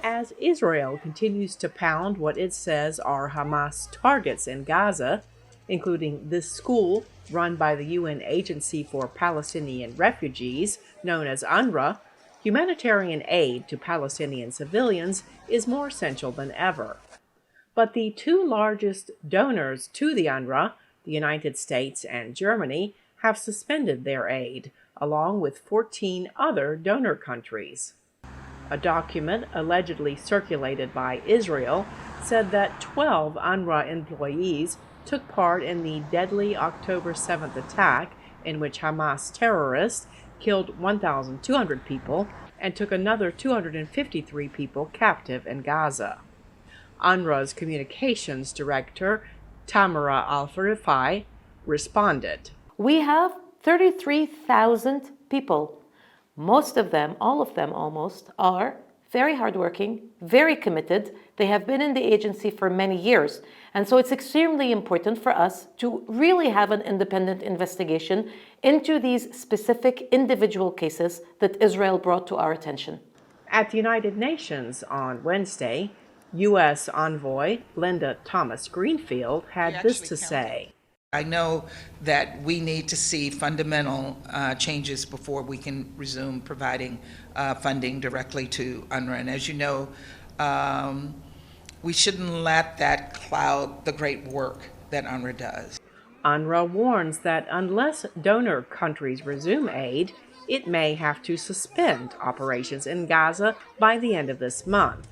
As Israel continues to pound what it says are Hamas targets in Gaza, including this school run by the UN Agency for Palestinian Refugees, known as UNRWA, humanitarian aid to Palestinian civilians is more essential than ever. But the two largest donors to the UNRWA, the United States and Germany, have suspended their aid, along with 14 other donor countries. A document allegedly circulated by Israel said that 12 UNRWA employees took part in the deadly October 7th attack in which Hamas terrorists killed 1,200 people and took another 253 people captive in Gaza. UNRWA's communications director, Tamara Al-Farifai, responded. We have 33,000 people. Most of them, all of them almost, are very hardworking, very committed. They have been in the agency for many years. And so it's extremely important for us to really have an independent investigation into these specific individual cases that Israel brought to our attention. At the United Nations on Wednesday, U.S. envoy Linda Thomas-Greenfield had this to say. I know that we need to see fundamental changes before we can resume providing funding directly to UNRWA. And as you know, we shouldn't let that cloud the great work that UNRWA does. UNRWA warns that unless donor countries resume aid, it may have to suspend operations in Gaza by the end of this month.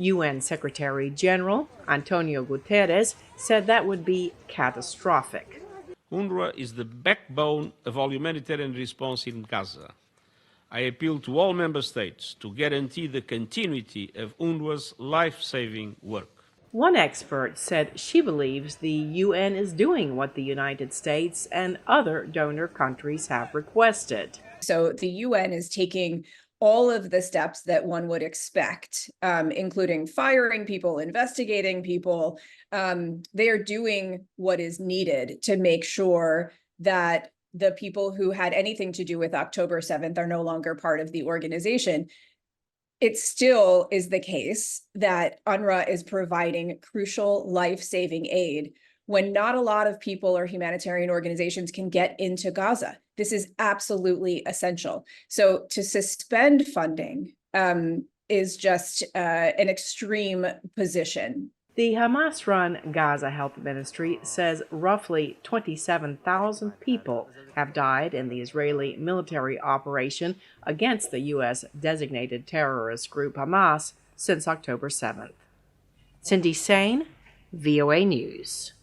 UN Secretary General Antonio Guterres said that would be catastrophic. UNRWA is the backbone of our humanitarian response in Gaza. I appeal to all member states to guarantee the continuity of UNRWA's life-saving work. One expert said she believes the UN is doing what the United States and other donor countries have requested. So the UN is taking all of the steps that one would expect, including firing people, investigating people. They are doing what is needed to make sure that the people who had anything to do with October 7th are no longer part of the organization. It still is the case that UNRWA is providing crucial life-saving aid when not a lot of people or humanitarian organizations can get into Gaza. This is absolutely essential. So to suspend funding is just an extreme position. The Hamas-run Gaza Health Ministry says roughly 27,000 people have died in the Israeli military operation against the U.S.-designated terrorist group Hamas since October 7th. Cindy Saine, VOA News.